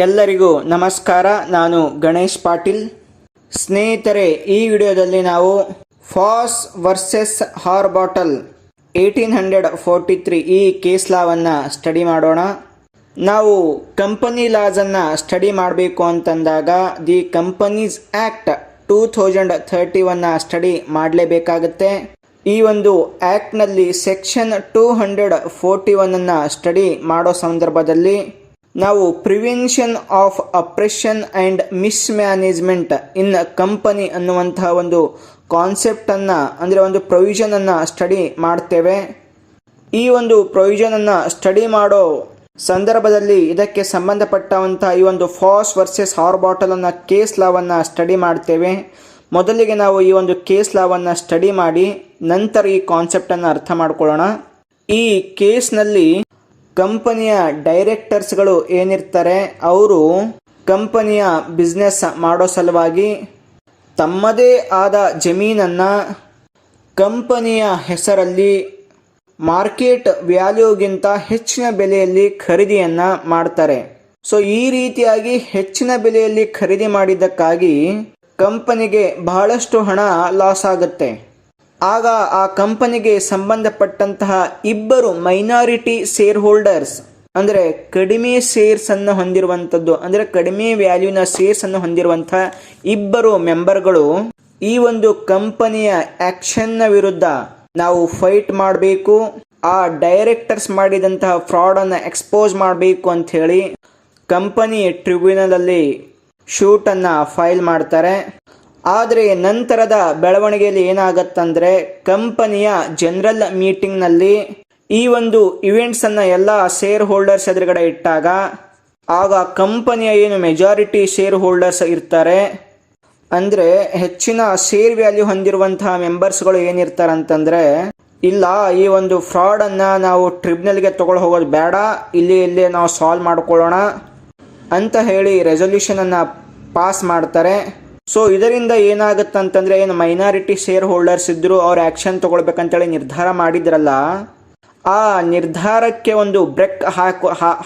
ಎಲ್ಲರಿಗೂ ನಮಸ್ಕಾರ. ನಾನು ಗಣೇಶ್ ಪಾಟೀಲ್. ಸ್ನೇಹಿತರೆ, ಈ ವಿಡಿಯೋದಲ್ಲಿ ನಾವು ಫಾಸ್ ವರ್ಸಸ್ ಹಾರ್ಬಾಟಲ್ 1843 ಈ ಕೇಸ್ ಲಾವನ್ನು ಸ್ಟಡಿ ಮಾಡೋಣ. ನಾವು ಕಂಪನಿ ಲಾಸನ್ನು ಸ್ಟಡಿ ಮಾಡಬೇಕು ಅಂತಂದಾಗ ದಿ ಕಂಪನೀಸ್ ಆ್ಯಕ್ಟ್ 2031 ಸ್ಟಡಿ ಮಾಡಲೇಬೇಕಾಗುತ್ತೆ. ಈ ಒಂದು ಆ್ಯಕ್ಟ್ನಲ್ಲಿ ಸೆಕ್ಷನ್ 241 ಸ್ಟಡಿ ಮಾಡೋ ಸಂದರ್ಭದಲ್ಲಿ ನಾವು prevention of oppression and mismanagement in company ಅನ್ನುವಂತಹ ಒಂದು ಕಾನ್ಸೆಪ್ಟನ್ನು ಅಂದರೆ ಒಂದು ಪ್ರೊವಿಷನನ್ನು ಸ್ಟಡಿ ಮಾಡ್ತೇವೆ. ಈ ಒಂದು ಪ್ರೊವಿಷನನ್ನು ಸ್ಟಡಿ ಮಾಡೋ ಸಂದರ್ಭದಲ್ಲಿ ಇದಕ್ಕೆ ಸಂಬಂಧಪಟ್ಟಂತಹ ಈ ಒಂದು ಫಾಸ್ ವರ್ಸಸ್ ಹಾರ್ಬಾಟಲ್ ಅನ್ನೋ ಕೇಸ್ ಲಾವನ್ನು ಸ್ಟಡಿ ಮಾಡ್ತೇವೆ. ಮೊದಲಿಗೆ ನಾವು ಈ ಒಂದು ಕೇಸ್ ಲಾವನ್ನು ಸ್ಟಡಿ ಮಾಡಿ ನಂತರ ಈ ಕಾನ್ಸೆಪ್ಟನ್ನು ಅರ್ಥ ಮಾಡ್ಕೊಳ್ಳೋಣ. ಈ ಕೇಸ್ನಲ್ಲಿ ಕಂಪನಿಯ ಡೈರೆಕ್ಟರ್ಸ್ಗಳು ಏನಿರ್ತಾರೆ ಅವರು ಕಂಪನಿಯ ಬಿಸ್ನೆಸ್ ಮಾಡೋ ಸಲುವಾಗಿ ತಮ್ಮದೇ ಆದ ಜಮೀನನ್ನು ಕಂಪನಿಯ ಹೆಸರಲ್ಲಿ ಮಾರ್ಕೆಟ್ ವ್ಯಾಲ್ಯೂಗಿಂತ ಹೆಚ್ಚಿನ ಬೆಲೆಯಲ್ಲಿ ಖರೀದಿಯನ್ನು ಮಾಡ್ತಾರೆ. ಸೊ ಈ ರೀತಿಯಾಗಿ ಹೆಚ್ಚಿನ ಬೆಲೆಯಲ್ಲಿ ಖರೀದಿ ಮಾಡಿದ್ದಕ್ಕಾಗಿ ಕಂಪನಿಗೆ ಬಹಳಷ್ಟು ಹಣ ಲಾಸ್ ಆಗುತ್ತೆ. ಆಗ ಆ ಕಂಪನಿಗೆ ಸಂಬಂಧಪಟ್ಟಂತಹ ಇಬ್ಬರು ಮೈನಾರಿಟಿ ಶೇರ್ ಹೋಲ್ಡರ್ಸ್ ಅಂದರೆ ಕಡಿಮೆ ಶೇರ್ಸ್ ಅನ್ನು ಹೊಂದಿರುವಂಥದ್ದು ಅಂದರೆ ಕಡಿಮೆ ವ್ಯಾಲ್ಯೂನ ಶೇರ್ಸ್ ಅನ್ನು ಹೊಂದಿರುವಂತಹ ಇಬ್ಬರು ಮೆಂಬರ್ಗಳು ಈ ಒಂದು ಕಂಪನಿಯ ಆಕ್ಷನ್ನ ವಿರುದ್ಧ ನಾವು ಫೈಟ್ ಮಾಡಬೇಕು, ಆ ಡೈರೆಕ್ಟರ್ಸ್ ಮಾಡಿದಂತಹ ಫ್ರಾಡನ್ನು ಎಕ್ಸ್ಪೋಸ್ ಮಾಡಬೇಕು ಅಂತ ಹೇಳಿ ಕಂಪನಿ ಟ್ರಿಬ್ಯುನಲಲ್ಲಿ ಶೂಟನ್ನು ಫೈಲ್ ಮಾಡ್ತಾರೆ. ಆದರೆ ನಂತರದ ಬೆಳವಣಿಗೆಯಲ್ಲಿ ಏನಾಗತ್ತಂದರೆ ಕಂಪನಿಯ ಜನರಲ್ ಮೀಟಿಂಗ್ನಲ್ಲಿ ಈ ಒಂದು ಇವೆಂಟ್ಸನ್ನು ಎಲ್ಲ ಶೇರ್ ಹೋಲ್ಡರ್ಸ್ ಎದುರುಗಡೆ ಇಟ್ಟಾಗ ಆಗ ಕಂಪನಿಯ ಏನು ಮೆಜಾರಿಟಿ ಶೇರ್ ಹೋಲ್ಡರ್ಸ್ ಇರ್ತಾರೆ ಅಂದರೆ ಹೆಚ್ಚಿನ ಶೇರ್ ವ್ಯಾಲ್ಯೂ ಹೊಂದಿರುವಂತಹ ಮೆಂಬರ್ಸ್ಗಳು ಏನಿರ್ತಾರೆ ಅಂತಂದರೆ ಇಲ್ಲ, ಈ ಒಂದು ಫ್ರಾಡನ್ನು ನಾವು ಟ್ರಿಬ್ಯುನಲ್ಗೆ ತಗೊಂಡು ಹೋಗೋದು ಬೇಡ, ಇಲ್ಲೇ ನಾವು ಸಾಲ್ವ್ ಮಾಡ್ಕೊಳ್ಳೋಣ ಅಂತ ಹೇಳಿ ರೆಸೊಲ್ಯೂಷನನ್ನು ಪಾಸ್ ಮಾಡ್ತಾರೆ. ಸೊ ಇದರಿಂದ ಏನಾಗುತ್ತಂತಂದರೆ ಏನು ಮೈನಾರಿಟಿ ಶೇರ್ ಹೋಲ್ಡರ್ಸ್ ಇದ್ದರು ಅವ್ರು ಆ್ಯಕ್ಷನ್ ತೊಗೊಳ್ಬೇಕಂತೇಳಿ ನಿರ್ಧಾರ ಮಾಡಿದ್ರಲ್ಲ, ಆ ನಿರ್ಧಾರಕ್ಕೆ ಒಂದು ಬ್ರೇಕ್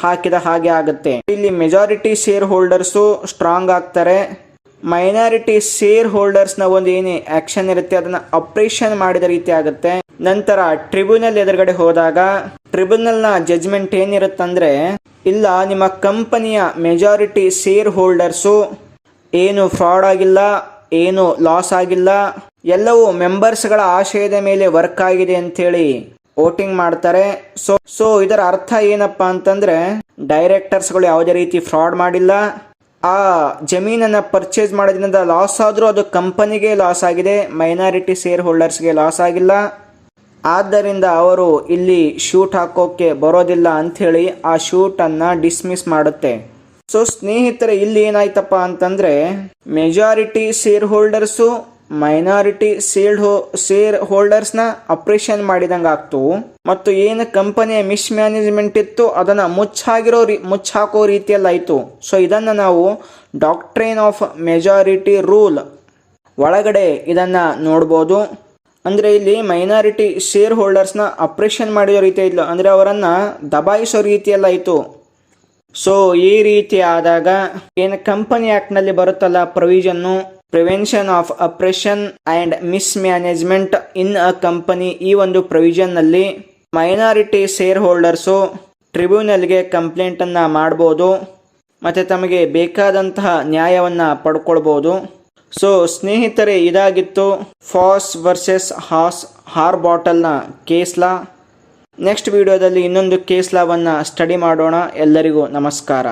ಹಾಕಿದ ಹಾಗೆ ಆಗುತ್ತೆ. ಇಲ್ಲಿ ಮೆಜಾರಿಟಿ ಶೇರ್ ಹೋಲ್ಡರ್ಸು ಸ್ಟ್ರಾಂಗ್ ಆಗ್ತಾರೆ. ಮೈನಾರಿಟಿ ಶೇರ್ ಹೋಲ್ಡರ್ಸ್ನ ಒಂದು ಏನೇ ಆ್ಯಕ್ಷನ್ ಇರುತ್ತೆ ಅದನ್ನು ಅಪ್ರೇಷನ್ ಮಾಡಿದ ರೀತಿ ಆಗುತ್ತೆ. ನಂತರ ಟ್ರಿಬ್ಯುನಲ್ ಎದುರುಗಡೆ ಹೋದಾಗ ಟ್ರಿಬ್ಯುನಲ್ನ ಜಜ್ಮೆಂಟ್ ಏನಿರುತ್ತಂದರೆ ಇಲ್ಲ, ನಿಮ್ಮ ಕಂಪನಿಯ ಮೆಜಾರಿಟಿ ಶೇರ್ ಹೋಲ್ಡರ್ಸು ಏನು ಫ್ರಾಡ್ ಆಗಿಲ್ಲ, ಏನು ಲಾಸ್ ಆಗಿಲ್ಲ, ಎಲ್ಲವೂ ಮೆಂಬರ್ಸ್ಗಳ ಆಶಯದ ಮೇಲೆ ವರ್ಕ್ ಆಗಿದೆ ಅಂಥೇಳಿ ವೋಟಿಂಗ್ ಮಾಡ್ತಾರೆ. ಸೊ ಇದರ ಅರ್ಥ ಏನಪ್ಪಾ ಅಂತಂದ್ರೆ ಡೈರೆಕ್ಟರ್ಸ್ಗಳು ಯಾವುದೇ ರೀತಿ ಫ್ರಾಡ್ ಮಾಡಿಲ್ಲ, ಆ ಜಮೀನನ್ನು ಪರ್ಚೇಸ್ ಮಾಡೋದ್ರಿಂದ ಲಾಸ್ ಆದರೂ ಅದು ಕಂಪನಿಗೆ ಲಾಸ್ ಆಗಿದೆ, ಮೈನಾರಿಟಿ ಶೇರ್ ಹೋಲ್ಡರ್ಸ್ಗೆ ಲಾಸ್ ಆಗಿಲ್ಲ. ಆದ್ದರಿಂದ ಅವರು ಇಲ್ಲಿ ಶೂಟ್ ಹಾಕೋಕೆ ಬರೋದಿಲ್ಲ ಅಂಥೇಳಿ ಆ ಶೂಟನ್ನು ಡಿಸ್ಮಿಸ್ ಮಾಡುತ್ತೆ. ಸೊ ಸ್ನೇಹಿತರೆ, ಇಲ್ಲಿ ಏನಾಯ್ತಪ್ಪ ಅಂತಂದರೆ majority shareholders minority share ಹೋಲ್ಡರ್ಸ್ನ ಅಪ್ರೇಷನ್ ಮಾಡಿದಂಗೆ ಆಗ್ತು ಮತ್ತು ಏನು ಕಂಪನಿಯ ಮಿಸ್ಮ್ಯಾನೇಜ್ಮೆಂಟ್ ಇತ್ತು ಅದನ್ನು ಮುಚ್ಚಾಕೋ ರೀತಿಯಲ್ಲಿ ಆಯಿತು. ಸೊ ಇದನ್ನು ನಾವು ಡಾಕ್ಟ್ರೈನ್ ಆಫ್ ಮೆಜಾರಿಟಿ ರೂಲ್ ಒಳಗಡೆ ಇದನ್ನು ನೋಡ್ಬೋದು. ಅಂದರೆ ಇಲ್ಲಿ ಮೈನಾರಿಟಿ ಶೇರ್ ಹೋಲ್ಡರ್ಸ್ನ ಅಪ್ರೇಷನ್ ಮಾಡಿರೋ ರೀತಿ ಇಲ್ಲ, ಅಂದರೆ ಅವರನ್ನು ದಬಾಯಿಸೋ ರೀತಿಯಲ್ಲಾಯಿತು. ಸೊ ಈ ರೀತಿ ಆದಾಗ ಏನು ಕಂಪನಿ ಆ್ಯಕ್ಟ್ನಲ್ಲಿ ಬರುತ್ತಲ್ಲ ಪ್ರೊವಿಷನ್ನು prevention of oppression and mismanagement in a company, ಈ ಒಂದು ಪ್ರೊವಿಷನ್ನಲ್ಲಿ ಮೈನಾರಿಟಿ ಶೇರ್ ಹೋಲ್ಡರ್ಸು ಟ್ರಿಬ್ಯುನಲ್ಗೆ ಕಂಪ್ಲೇಂಟನ್ನು ಮಾಡ್ಬೋದು ಮತ್ತು ತಮಗೆ ಬೇಕಾದಂತಹ ನ್ಯಾಯವನ್ನು ಪಡ್ಕೊಳ್ಬೋದು. ಸೊ ಸ್ನೇಹಿತರೆ, ಇದಾಗಿತ್ತು ಫಾಸ್ ವರ್ಸಸ್ ಹಾರ್ಬಾಟಲ್ನ ಕೇಸ್ ಲಾ. ನೆಕ್ಸ್ಟ್ ವಿಡಿಯೋದಲ್ಲಿ ಇನ್ನೊಂದು ಕೇಸ್ ಲಾವನ್ನು ಸ್ಟಡಿ ಮಾಡೋಣ. ಎಲ್ಲರಿಗೂ ನಮಸ್ಕಾರ.